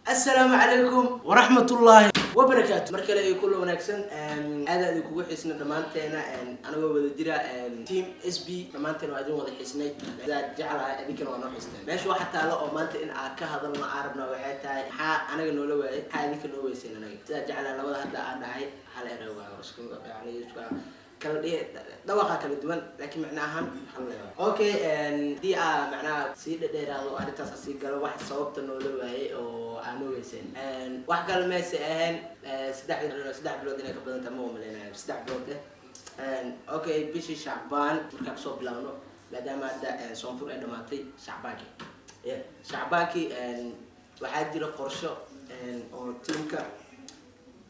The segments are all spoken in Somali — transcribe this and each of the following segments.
السلام عليكم ورحمة الله وبركاته. مركل أي كل ونكسن هذا اللي كوجه حسنا دمانتنا أنا وبديرة تيم اس بي دمانتنا وعدين وضع حسنا إذا جعل هذيك الوانو حسنا ماشي واحد تعالى أو مانت إن كهذا المعارضنا وحياتها أنا قلنا له هذيك النوع سنة أنا إذا جعل على وضع هذا أنا هاي حلا روا وسكون يعني كان إيه دواقة كان دوان لكن معناها حلا أوكي دي معناها سيد ديرا لو أردت أساسي قال واحد صوبت إنه له هاي أو أنا ويسين واحد قال ما سأهن سدح بلود إنك بدن تمام لنا سدح بلود أوكي بيش شعبان مركب صوب لونه بعدما دا صنفور أدماتي شعبانكي شعبانكي واحد جرى قرشة أو تيمك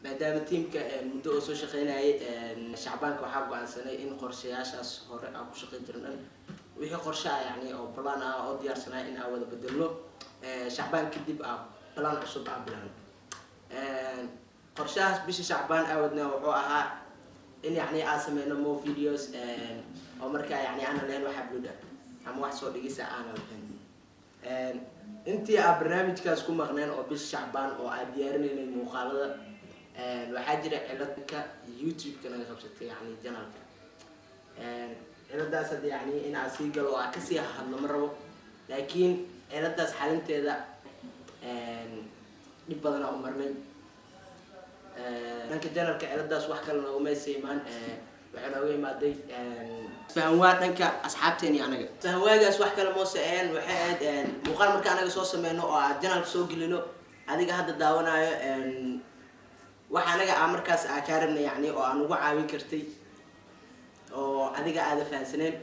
maadaama teamka muddo oo soo shaqeynayay shacbaanka waxa go'aansanay in qorshayaashaas hore aan ku shaqeyn jirnay wixii qorshe ah yani oo plan ah oo diyaarsanay in aan wada bedelno shacbaan kadib plan cusub aan bilowno qorshahaas bisha shacbaan awadna wuxuu ahaa in yani aan sameeyno more videos oo markaa yani aan leen waxa buuda ama wax soo dhigisa aan lahayn intii aan barnaamijkaas ku maqneen oo bisha shacbaan oo aan diyaarinay muuqaalada waxaa jira ciladka YouTube-ka naga qabsatay yani channel-ka ciladaas hadda yani in aan sii galo oo ka sii hadlo ma rabo laakiin ciladaas xalinteeda dib badan oo marnay dhanka channel-ka ciladaas wax kale nooga meesaymaan waxaa nooga imaaday fahamwaa dhanka asxaabteeni anaga fahamwaagaas wax kale moose waxay ahayd muuqaal marka anaga soo sameyno oo aan channel-ka soo gelino adiga hadda daawanayo waxaan anaga markaas ka rabnay yani oo aan ugu caawin kartay oo adiga aad fahansaneen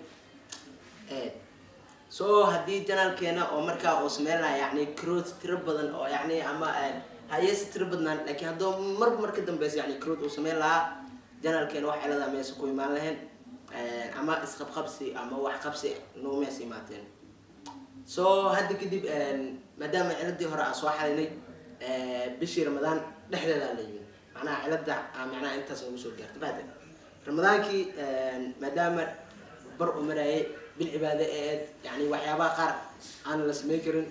soo hadii channelkeena oo markaa oo sameeyay yani growth tiro badan oo yani ama hay'ad tiro badan laakiin hadoo marka dambeys yani growth oo sameeyay la channelkeena wax cilada meesha ku imaan lahayn ama isqabqabsi ama wax qabsi noo meesha imaateen soo hadda kadib maadaama ciladii hore aan soo xalinay bishii Ramadaan dhexdeeda la yimid أنا علبت معناه أنت سوي شو قرت بعد رمضان كي مدام برء مراي بالعبادة يعني وحيابا قار أنا لسميكرن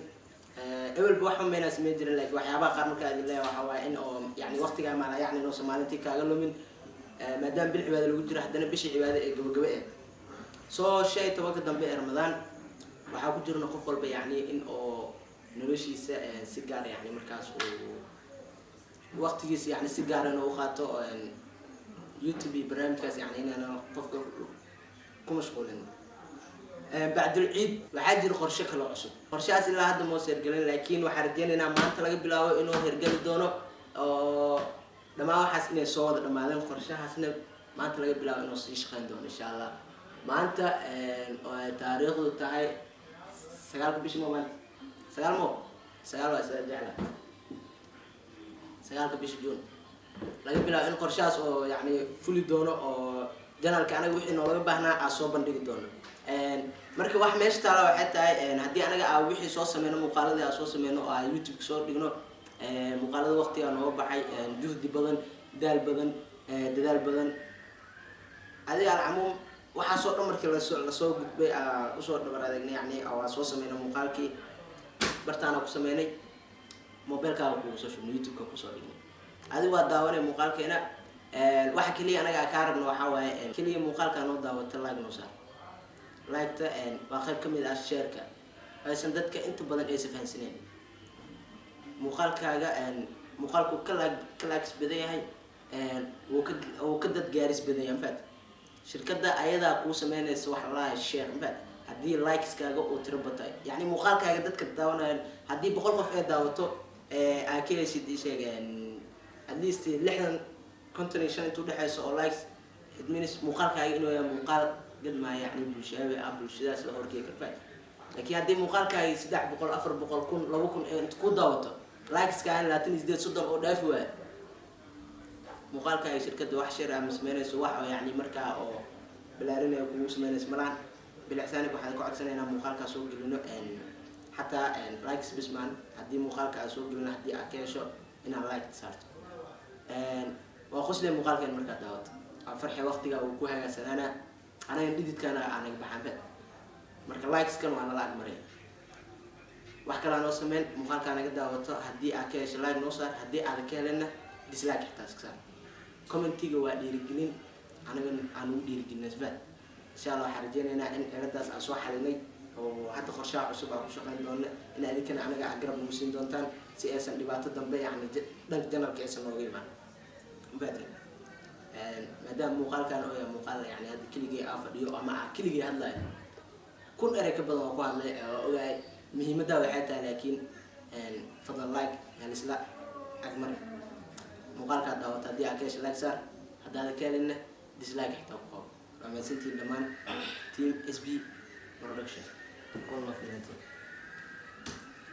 أول بوحهم من اسميكرن لك وحيابا قار مكان الله وحوا إنه يعني وقت كان معنا يعني نص مالتي كأقل من مدام بالعبادة اللي قلت راح دنا بيش عبادة جوجوين سو شيء توقف دم رمضان وحاول جرنا قفل يعني إنه نمشي سيجار يعني مركز وقتيس يعني سيجارة نوخاته يوتيوب برنامج كاس يعني أنا قفك كمشغولين بعد العيد وحاجر قرشة كلا عصب قرشة أصلا هذا مو سيرجلين لكن وحردين أنا ما أنت لقي بلاو إنه هرجل دونه لما هو حسني صوت لما هذا قرشة حسني ما أنت لقي بلاو إنه يشخن دون إن شاء الله ما أنت تاريخه تاعي سجالك بيش مو من سجال وأسجله سجالك بيش جون لكن بلا إن قرشاس أو يعني فولي دونه أو جنال كأنا وحين ولا بهنا عصوبا ديك دونه مركب واحد ماشي تعالى وحتى هدي أنا وحي صوص منه مقالدة صوص منه يوتيوب صور دينه مقالدة وقتي أنا هو بحي جهد بدن دال بدن هذه على العموم وحصور مركب لصور بي أصور دبر هذا يعني أو صوص منه مقالكي برتانا كسميني موبايل كاو كوسوشيال يوتيوب كوسوشيال هذا هو داوني مقال كنا واحد كلي أنا كارب نوحاوي كلي مقال كانوا داوت لايك نوصل لايك تا واخر كم من الشركة سندتك أنتم بدن إيش فانسين مقال كاجا مقال كلاكس بداية هاي وكدت جارس بداية فات شركة دا أيضا كوسا من سواح الله الشير فات هدي لايكس كاجا وتربطها يعني مقال كاجا دتك داونا هدي بقول قف داوتو أكيد شيء شيء أدليست لحنا كونتينيشن انتو دحيس او لايكس ادمينس مقال كاي انه مقال قد ما يعني بلشاوي بلشداس لا هوركي كفاي لكن هدي مقال كاي 3 بقول 4 بقول كون 2 كون انت كو داوتو لايكس كاين 38 صدق او دافي waa مقال كاي شركه wax shir ama sameynayso wax يعني marka oo balaarinay ku sameynayso malaan bilixsaanka waxa ku codsanayna maqaalka soo gelino حتى لايكس بسمان هدي مقالك سoo gelino hadii aad ka hesho ina like saarto وخش لي مقال كان مركز داوت فرحي وقتي أو كوها سنة أنا جديد كان أنا بحبه مركز لايكس كانوا أنا لاعب مريء wax kale aan noo sameyn muuqaalka naga daawato haddii aad ka hesho like noo saar haddii aad ka helena dislike xitaa iska saar commentiga waa dhiirigelin anaga aan ugu dhiirigelin isbaad insha Allah waxaan rajeynaynaa in ciladaas aan soo xalinay oo hadda qorshaha cusub aan ku shaqayn doono in adinkana anaga aad garab nagu siin doontaan si aysan dhibaato dambe yani dhanka janalka aysan nooga imaan baadin maadaama muuqaalkan oo yahay muuqaal yani hadda keligii aan fadhiyo ama aan keligii hadlayo kun erey ka badan oo ku hadlay oo ogaay muhiimadda waxay tahay laakiin fadlan like yani isla agmar muuqaalka daawata haddii aad ka hesho like saar haddaad ka helina dislike xitaa ku qabo waa mahadsantihiin dhammaan team SB production all of